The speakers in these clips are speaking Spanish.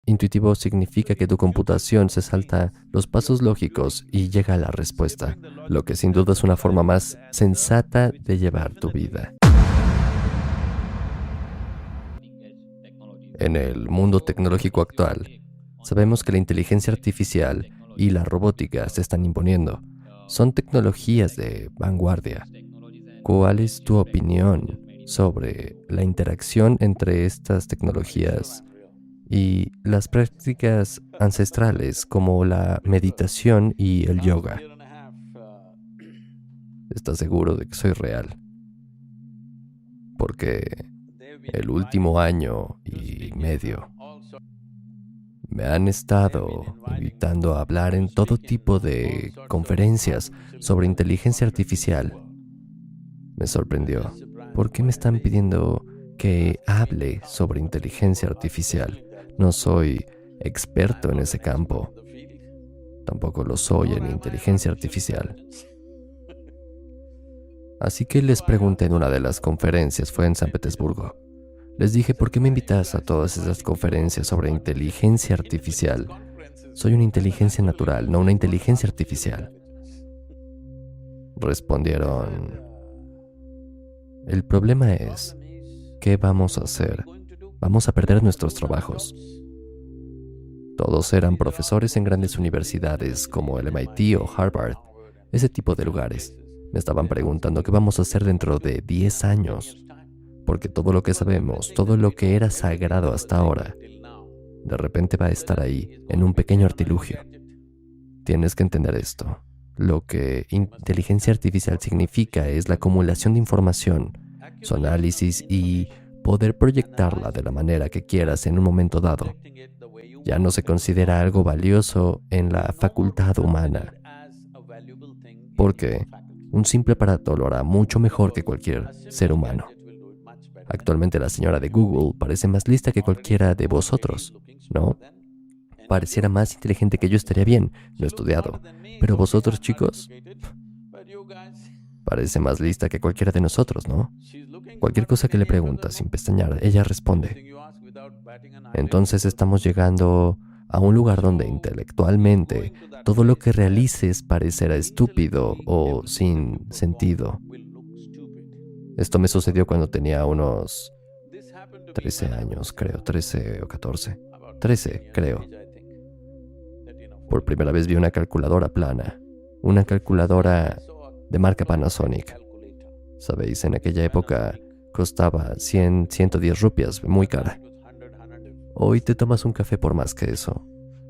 intuitivo significa que tu computación se salta los pasos lógicos y llega a la respuesta, lo que sin duda es una forma más sensata de llevar tu vida. En el mundo tecnológico actual, sabemos que la inteligencia artificial y la robótica se están imponiendo. Son tecnologías de vanguardia. ¿Cuál es tu opinión sobre la interacción entre estas tecnologías y las prácticas ancestrales como la meditación y el yoga? ¿Estás seguro de que soy real? Porque el último año y medio me han estado invitando a hablar en todo tipo de conferencias sobre inteligencia artificial. Me sorprendió. ¿Por qué me están pidiendo que hable sobre inteligencia artificial? No soy experto en ese campo. Tampoco lo soy en inteligencia artificial. Así que les pregunté en una de las conferencias, fue en San Petersburgo. Les dije, ¿por qué me invitas a todas esas conferencias sobre inteligencia artificial? Soy una inteligencia natural, no una inteligencia artificial. Respondieron, el problema es, ¿qué vamos a hacer? Vamos a perder nuestros trabajos. Todos eran profesores en grandes universidades como el MIT o Harvard, ese tipo de lugares. Me estaban preguntando qué vamos a hacer dentro de 10 años, porque todo lo que sabemos, todo lo que era sagrado hasta ahora, de repente va a estar ahí, en un pequeño artilugio. Tienes que entender esto. Lo que inteligencia artificial significa es la acumulación de información, su análisis y poder proyectarla de la manera que quieras en un momento dado. Ya no se considera algo valioso en la facultad humana, porque un simple aparato lo hará mucho mejor que cualquier ser humano. Actualmente la señora de Google parece más lista que cualquiera de vosotros, ¿no? Pareciera más inteligente que yo, estaría bien, no he estudiado. Pero vosotros, chicos, parece más lista que cualquiera de nosotros, ¿no? Cualquier cosa que le preguntas sin pestañear, ella responde. Entonces estamos llegando a un lugar donde intelectualmente todo lo que realices parecerá estúpido o sin sentido. Esto me sucedió cuando tenía unos 13 años, creo, 13 o 14. 13, creo. Por primera vez vi una calculadora plana, una calculadora de marca Panasonic. Sabéis, en aquella época costaba 100, 110 rupias, muy cara. Hoy te tomas un café por más que eso,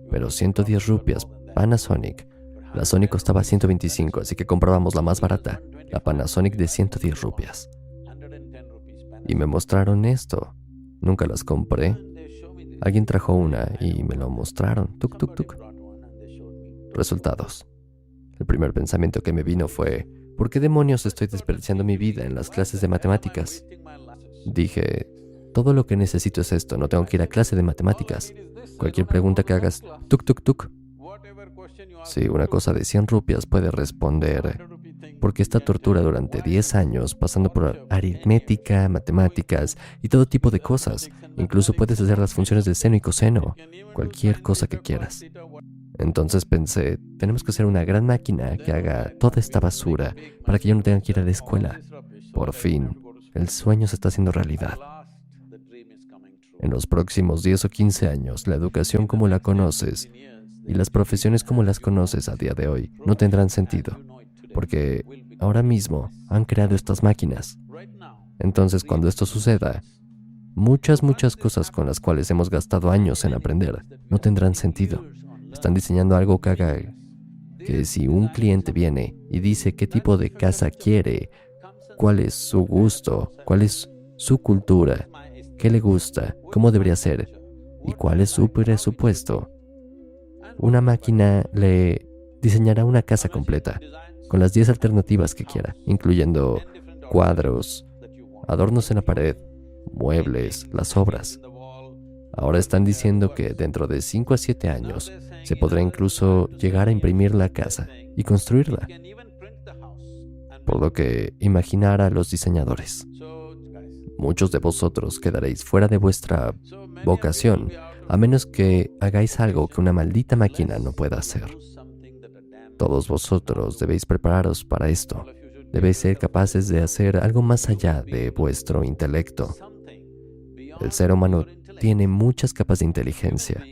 pero 110 rupias, Panasonic. La Sony costaba 125, así que comprábamos la más barata, la Panasonic de 110 rupias. Y me mostraron esto. Nunca las compré. Alguien trajo una y me lo mostraron. Tuk, tuk, tuk. Resultados. El primer pensamiento que me vino fue, ¿por qué demonios estoy desperdiciando mi vida en las clases de matemáticas? Dije, todo lo que necesito es esto, no tengo que ir a clase de matemáticas. Cualquier pregunta que hagas, tuk, tuk, tuk. Sí, una cosa de 100 rupias puede responder, porque esta tortura durante 10 años, pasando por aritmética, matemáticas y todo tipo de cosas. Incluso puedes hacer las funciones de seno y coseno, cualquier cosa que quieras. Entonces pensé, tenemos que hacer una gran máquina que haga toda esta basura para que yo no tenga que ir a la escuela. Por fin, el sueño se está haciendo realidad. En los próximos 10 o 15 años, la educación como la conoces y las profesiones como las conoces a día de hoy no tendrán sentido, porque ahora mismo han creado estas máquinas. Entonces, cuando esto suceda, muchas cosas con las cuales hemos gastado años en aprender no tendrán sentido. Están diseñando algo que haga que si un cliente viene y dice qué tipo de casa quiere, cuál es su gusto, cuál es su cultura, qué le gusta, cómo debería ser y cuál es su presupuesto, una máquina le diseñará una casa completa con las 10 alternativas que quiera, incluyendo cuadros, adornos en la pared, muebles, las obras. Ahora están diciendo que dentro de 5 a 7 años se podrá incluso llegar a imprimir la casa y construirla, por lo que imaginar a los diseñadores. Muchos de vosotros quedaréis fuera de vuestra vocación a menos que hagáis algo que una maldita máquina no pueda hacer. Todos vosotros debéis prepararos para esto. Debéis ser capaces de hacer algo más allá de vuestro intelecto. El ser humano tiene muchas capas de inteligencia.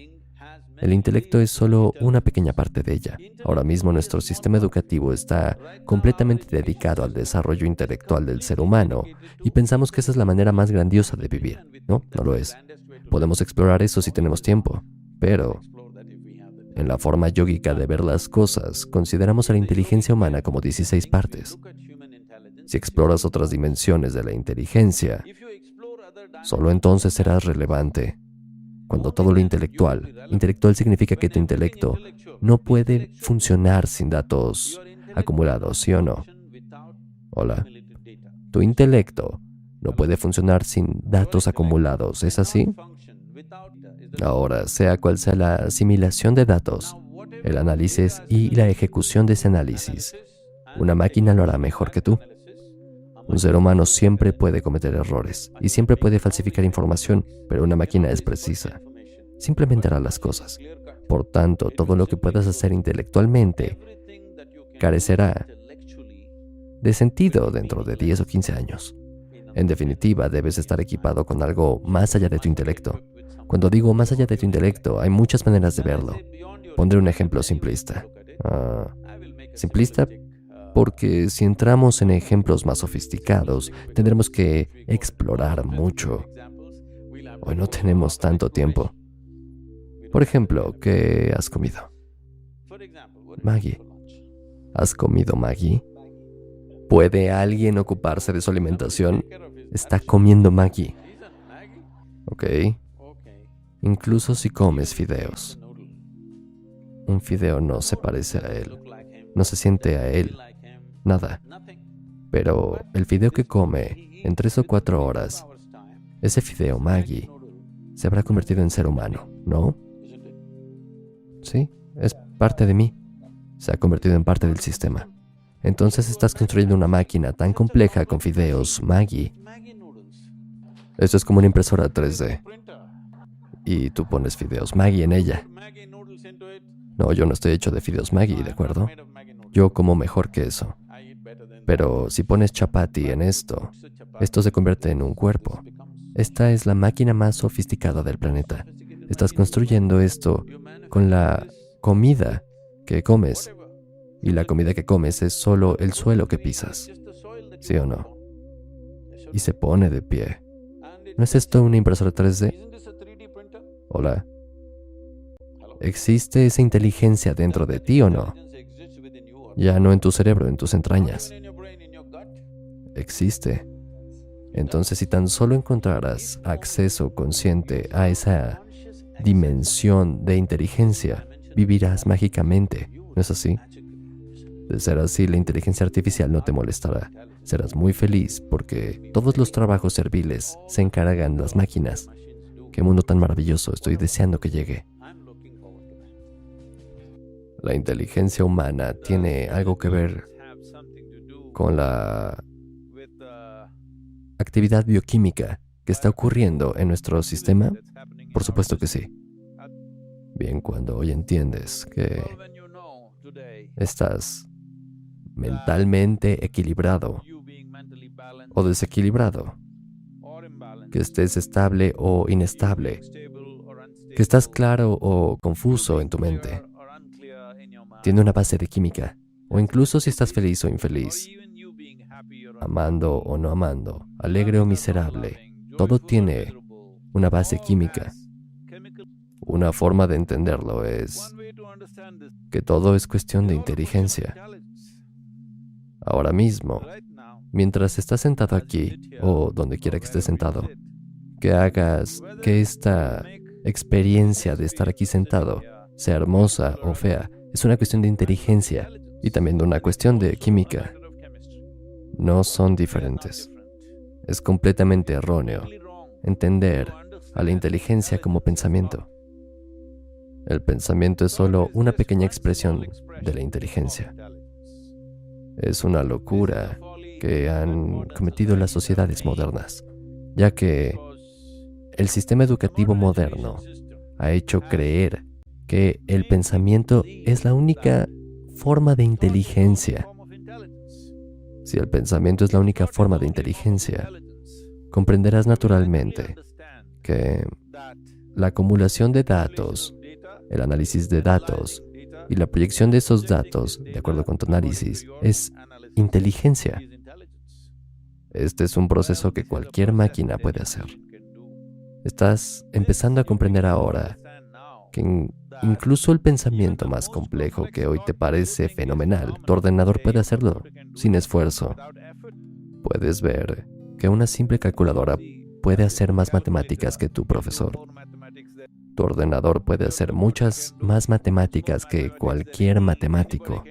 El intelecto es solo una pequeña parte de ella. Ahora mismo nuestro sistema educativo está completamente dedicado al desarrollo intelectual del ser humano y pensamos que esa es la manera más grandiosa de vivir. No, no lo es. Podemos explorar eso si tenemos tiempo, pero en la forma yógica de ver las cosas, consideramos a la inteligencia humana como 16 partes. Si exploras otras dimensiones de la inteligencia, solo entonces serás relevante. Cuando todo lo intelectual significa que tu intelecto no puede funcionar sin datos acumulados, ¿sí o no? Hola. Tu intelecto no puede funcionar sin datos acumulados, ¿es así? Ahora, sea cual sea la asimilación de datos, el análisis y la ejecución de ese análisis, una máquina lo hará mejor que tú. Un ser humano siempre puede cometer errores y siempre puede falsificar información, pero una máquina es precisa. Simplemente hará las cosas. Por tanto, todo lo que puedas hacer intelectualmente carecerá de sentido dentro de 10 o 15 años. En definitiva, debes estar equipado con algo más allá de tu intelecto. Cuando digo más allá de tu intelecto, hay muchas maneras de verlo. Pondré un ejemplo simplista. Simplista porque si entramos en ejemplos más sofisticados, tendremos que explorar mucho. Hoy no tenemos tanto tiempo. Por ejemplo, ¿qué has comido? Maggie. ¿Has comido Maggie? ¿Puede alguien ocuparse de su alimentación? Está comiendo Maggie. ¿Ok? Incluso si comes fideos. Un fideo no se parece a él. No se siente a él. Nada. Pero el fideo que come en 3 o 4 horas, ese fideo Maggie, se habrá convertido en ser humano, ¿no? Sí, es parte de mí. Se ha convertido en parte del sistema. Entonces estás construyendo una máquina tan compleja con fideos Maggie. Esto es como una impresora 3D. Y tú pones fideos Maggie en ella. No, yo no estoy hecho de fideos Maggie, ¿de acuerdo? Yo como mejor que eso. Pero si pones chapati en esto se convierte en un cuerpo. Esta es la máquina más sofisticada del planeta. Estás construyendo esto con la comida que comes. Y la comida que comes es solo el suelo que pisas. ¿Sí o no? Y se pone de pie. ¿No es esto una impresora 3D? Hola. ¿Existe esa inteligencia dentro de ti o no? Ya no en tu cerebro, en tus entrañas. Existe. Entonces, si tan solo encontraras acceso consciente a esa dimensión de inteligencia, vivirás mágicamente, ¿no es así? De ser así, la inteligencia artificial no te molestará. Serás muy feliz porque todos los trabajos serviles se encargan las máquinas. ¡Qué mundo tan maravilloso! Estoy deseando que llegue. La inteligencia humana tiene algo que ver con la actividad bioquímica que está ocurriendo en nuestro sistema. Por supuesto que sí. Bien, cuando hoy entiendes que estás mentalmente equilibrado o desequilibrado, que estés estable o inestable, que estás claro o confuso en tu mente, tiene una base de química, o incluso si estás feliz o infeliz, amando o no amando, alegre o miserable, todo tiene una base química. Una forma de entenderlo es que todo es cuestión de inteligencia. Ahora mismo, mientras estás sentado aquí, o donde quiera que estés sentado, que hagas que esta experiencia de estar aquí sentado sea hermosa o fea, es una cuestión de inteligencia y también de una cuestión de química. No son diferentes. Es completamente erróneo entender a la inteligencia como pensamiento. El pensamiento es solo una pequeña expresión de la inteligencia. Es una locura que han cometido las sociedades modernas, ya que el sistema educativo moderno ha hecho creer que el pensamiento es la única forma de inteligencia. Si el pensamiento es la única forma de inteligencia, comprenderás naturalmente que la acumulación de datos, el análisis de datos y la proyección de esos datos, de acuerdo con tu análisis, es inteligencia. Este es un proceso que cualquier máquina puede hacer. Estás empezando a comprender ahora que incluso el pensamiento más complejo que hoy te parece fenomenal, tu ordenador puede hacerlo sin esfuerzo. Puedes ver que una simple calculadora puede hacer más matemáticas que tu profesor. Tu ordenador puede hacer muchas más matemáticas que cualquier matemático.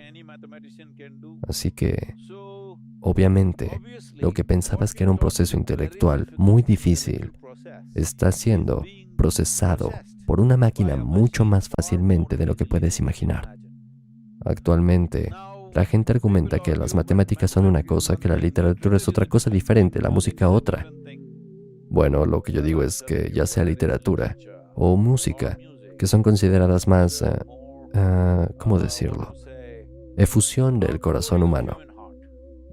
Así que, obviamente, lo que pensabas que era un proceso intelectual muy difícil está siendo procesado por una máquina mucho más fácilmente de lo que puedes imaginar. Actualmente, la gente argumenta que las matemáticas son una cosa, que la literatura es otra cosa diferente, la música otra. Bueno, lo que yo digo es que ya sea literatura o música, que son consideradas más, ¿cómo decirlo? Efusión del corazón humano.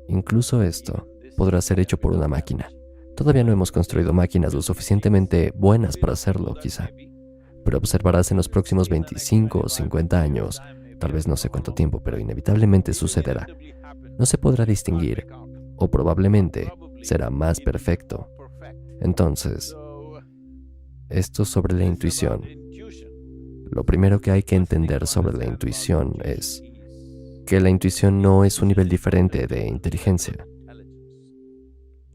Incluso esto podrá ser hecho por una máquina. Todavía no hemos construido máquinas lo suficientemente buenas para hacerlo, quizá. Pero observarás en los próximos 25 o 50 años, tal vez no sé cuánto tiempo, pero inevitablemente sucederá. No se podrá distinguir, o probablemente será más perfecto. Entonces, esto sobre la intuición. Lo primero que hay que entender sobre la intuición es que la intuición no es un nivel diferente de inteligencia.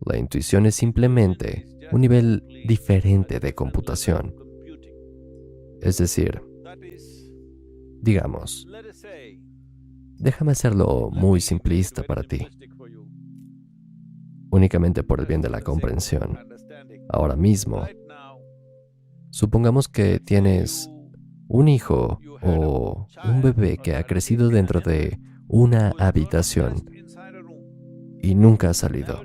La intuición es simplemente un nivel diferente de computación. Es decir, digamos, déjame hacerlo muy simplista para ti, únicamente por el bien de la comprensión. Ahora mismo, supongamos que tienes un hijo o un bebé que ha crecido dentro de una habitación y nunca ha salido.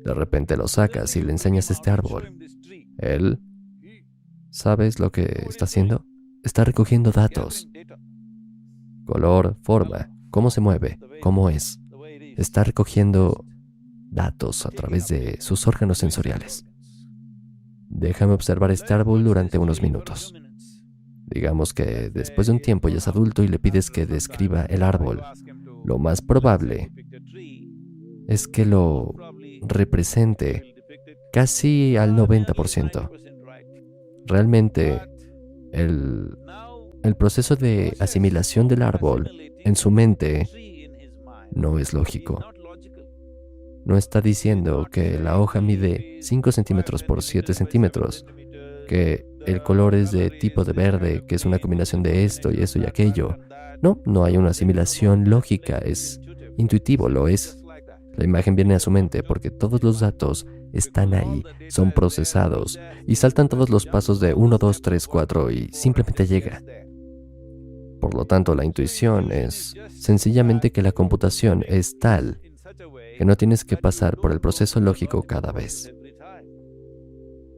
De repente lo sacas y le enseñas este árbol. Él, ¿sabes lo que está haciendo? Está recogiendo datos. Color, forma, cómo se mueve, cómo es. Está recogiendo datos a través de sus órganos sensoriales. Déjame observar este árbol durante unos minutos. Digamos que después de un tiempo ya es adulto y le pides que describa el árbol. Lo más probable es que lo represente casi al 90%. Realmente, el proceso de asimilación del árbol en su mente no es lógico. No está diciendo que la hoja mide 5 centímetros por 7 centímetros, que el color es de tipo de verde, que es una combinación de esto y aquello. No hay una asimilación lógica, es intuitivo, lo es. La imagen viene a su mente porque todos los datos están ahí, son procesados y saltan todos los pasos de 1, 2, 3, 4 y simplemente llega. Por lo tanto, la intuición es sencillamente que la computación es tal que no tienes que pasar por el proceso lógico cada vez.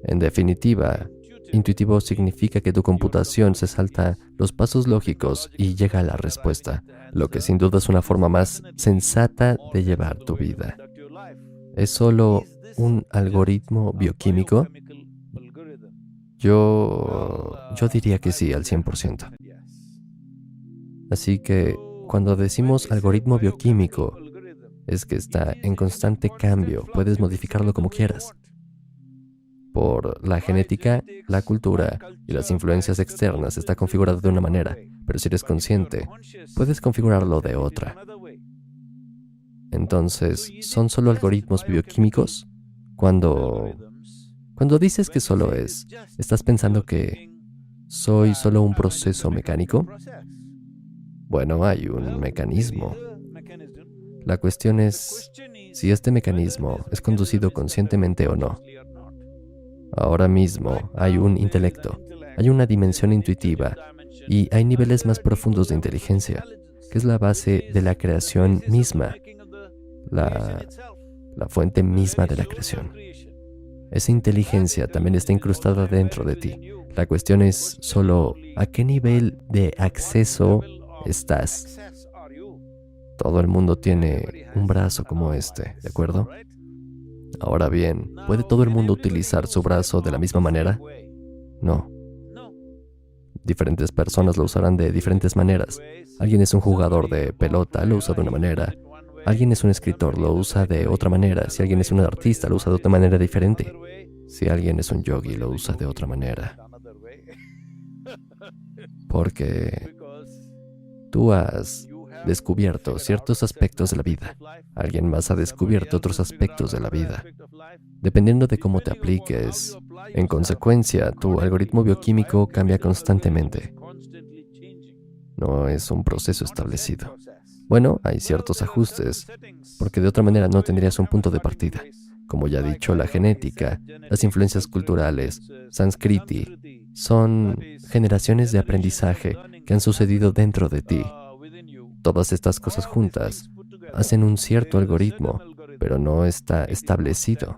En definitiva, intuitivo significa que tu computación se salta los pasos lógicos y llega a la respuesta, lo que sin duda es una forma más sensata de llevar tu vida. ¿Es solo un algoritmo bioquímico? Yo diría que sí, al 100%. Así que cuando decimos algoritmo bioquímico, es que está en constante cambio, puedes modificarlo como quieras. Por la genética, la cultura y las influencias externas está configurado de una manera, pero si eres consciente, puedes configurarlo de otra. Entonces, ¿son solo algoritmos bioquímicos? Cuando dices que solo es, ¿estás pensando que soy solo un proceso mecánico? Bueno, hay un mecanismo. La cuestión es si este mecanismo es conducido conscientemente o no. Ahora mismo hay un intelecto, hay una dimensión intuitiva y hay niveles más profundos de inteligencia, que es la base de la creación misma, la fuente misma de la creación. Esa inteligencia también está incrustada dentro de ti. La cuestión es solo a qué nivel de acceso estás. Todo el mundo tiene un brazo como este, ¿de acuerdo? Ahora bien, ¿puede todo el mundo utilizar su brazo de la misma manera? No. Diferentes personas lo usarán de diferentes maneras. Alguien es un jugador de pelota, lo usa de una manera. Alguien es un escritor, lo usa de otra manera. Si alguien es un artista, lo usa de otra manera diferente. Si alguien es un yogi, lo usa de otra manera. Porque tú has descubierto ciertos aspectos de la vida. Alguien más ha descubierto otros aspectos de la vida. Dependiendo de cómo te apliques, en consecuencia, tu algoritmo bioquímico cambia constantemente. No es un proceso establecido. Bueno, hay ciertos ajustes, porque de otra manera no tendrías un punto de partida. Como ya he dicho, la genética, las influencias culturales, Sanskriti, son generaciones de aprendizaje que han sucedido dentro de ti. Todas estas cosas juntas hacen un cierto algoritmo, pero no está establecido.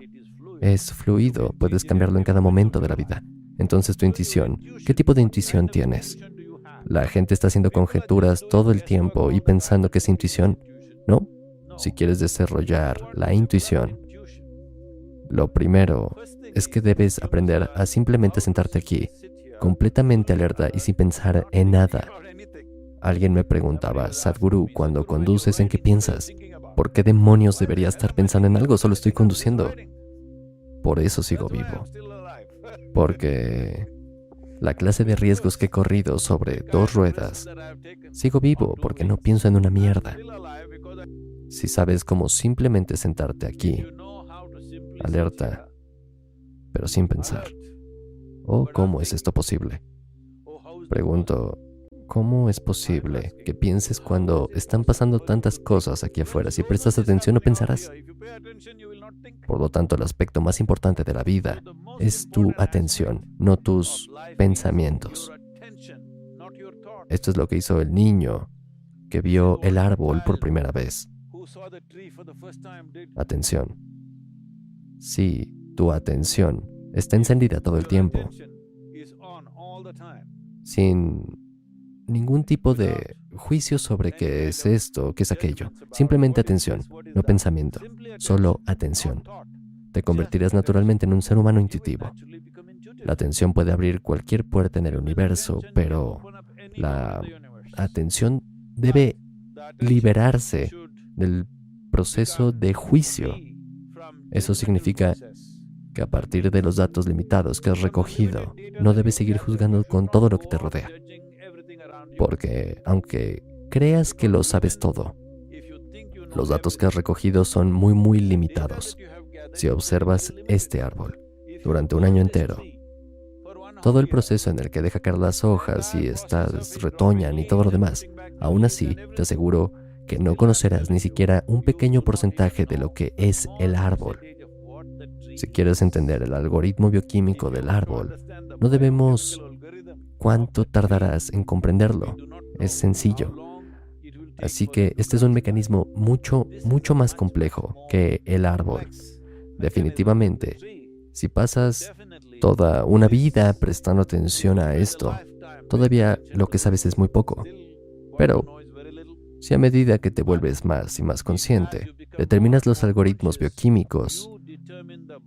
Es fluido, puedes cambiarlo en cada momento de la vida. Entonces tu intuición, ¿qué tipo de intuición tienes? La gente está haciendo conjeturas todo el tiempo y pensando que es intuición. No, si quieres desarrollar la intuición, lo primero es que debes aprender a simplemente sentarte aquí, completamente alerta y sin pensar en nada. Alguien me preguntaba, Sadhguru, cuando conduces, ¿en qué piensas? ¿Por qué demonios debería estar pensando en algo? Solo estoy conduciendo. Por eso sigo vivo. Porque la clase de riesgos que he corrido sobre 2 ruedas, sigo vivo porque no pienso en una mierda. Si sabes cómo simplemente sentarte aquí, alerta, pero sin pensar. ¿O cómo es esto posible? Pregunto, ¿cómo es posible que pienses cuando están pasando tantas cosas aquí afuera? Si prestas atención no pensarás. Por lo tanto, el aspecto más importante de la vida es tu atención, no tus pensamientos. Esto es lo que hizo el niño que vio el árbol por primera vez. Atención. Si tu atención está encendida todo el tiempo, sin ningún tipo de juicio sobre qué es esto, qué es aquello. Simplemente atención, no pensamiento, solo atención. Te convertirás naturalmente en un ser humano intuitivo. La atención puede abrir cualquier puerta en el universo, pero la atención debe liberarse del proceso de juicio. Eso significa que a partir de los datos limitados que has recogido, no debes seguir juzgando con todo lo que te rodea. Porque aunque creas que lo sabes todo, los datos que has recogido son muy limitados. Si observas este árbol durante un año entero, todo el proceso en el que deja caer las hojas y estas retoñan y todo lo demás, aún así, te aseguro que no conocerás ni siquiera un pequeño porcentaje de lo que es el árbol. Si quieres entender el algoritmo bioquímico del árbol, no debemos cuánto tardarás en comprenderlo. Es sencillo. Así que este es un mecanismo mucho más complejo que el árbol. Definitivamente, si pasas toda una vida prestando atención a esto, todavía lo que sabes es muy poco. Pero si a medida que te vuelves más y más consciente, determinas los algoritmos bioquímicos,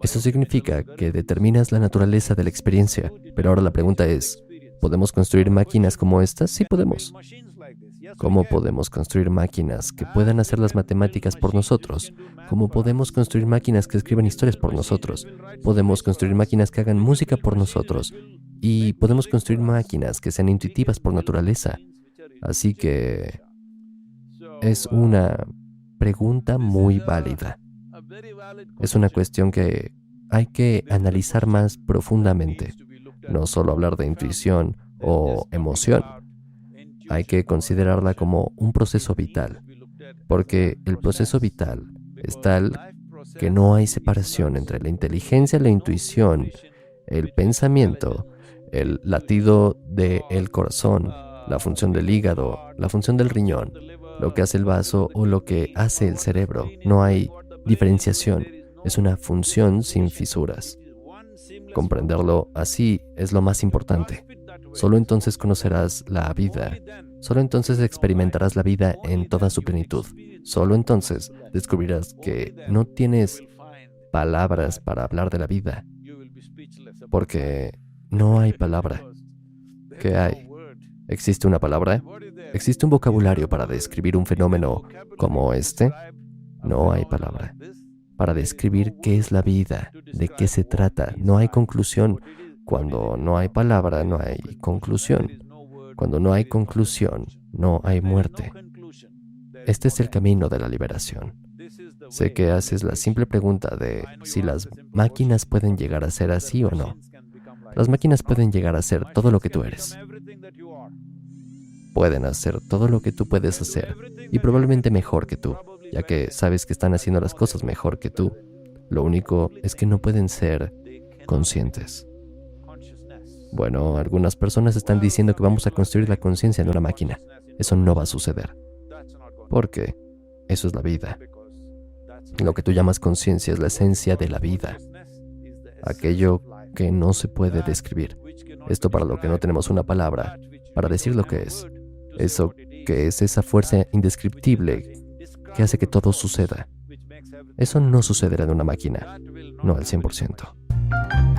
eso significa que determinas la naturaleza de la experiencia. Pero ahora la pregunta es, ¿podemos construir máquinas como estas? Sí podemos. ¿Cómo podemos construir máquinas que puedan hacer las matemáticas por nosotros? ¿Cómo podemos construir máquinas que escriban historias por nosotros? Podemos construir máquinas que hagan música por nosotros. Y podemos construir máquinas que sean intuitivas por naturaleza. Así que es una pregunta muy válida. Es una cuestión que hay que analizar más profundamente. No solo hablar de intuición o emoción. Hay que considerarla como un proceso vital, porque el proceso vital es tal que no hay separación entre la inteligencia, la intuición, el pensamiento, el latido del corazón, la función del hígado, la función del riñón, lo que hace el vaso o lo que hace el cerebro. No hay diferenciación, es una función sin fisuras. Comprenderlo así es lo más importante. Solo entonces conocerás la vida. Solo entonces experimentarás la vida en toda su plenitud. Solo entonces descubrirás que no tienes palabras para hablar de la vida, porque no hay palabra. ¿Qué hay? ¿Existe una palabra? ¿Existe un vocabulario para describir un fenómeno como este? No hay palabra. Para describir qué es la vida, de qué se trata, no hay conclusión. Cuando no hay palabra, no hay conclusión. Cuando no hay conclusión, no hay muerte. Este es el camino de la liberación. Sé que haces la simple pregunta de si las máquinas pueden llegar a ser así o no. Las máquinas pueden llegar a ser todo lo que tú eres. Pueden hacer todo lo que tú puedes hacer, y probablemente mejor que tú, ya que sabes que están haciendo las cosas mejor que tú. Lo único es que no pueden ser conscientes. Bueno, algunas personas están diciendo que vamos a construir la conciencia en una máquina. Eso no va a suceder. Porque eso es la vida. Lo que tú llamas conciencia es la esencia de la vida. Aquello que no se puede describir. Esto para lo que no tenemos una palabra para decir lo que es. Eso que es esa fuerza indescriptible que hace que todo suceda. Eso no sucederá en una máquina, no al 100%.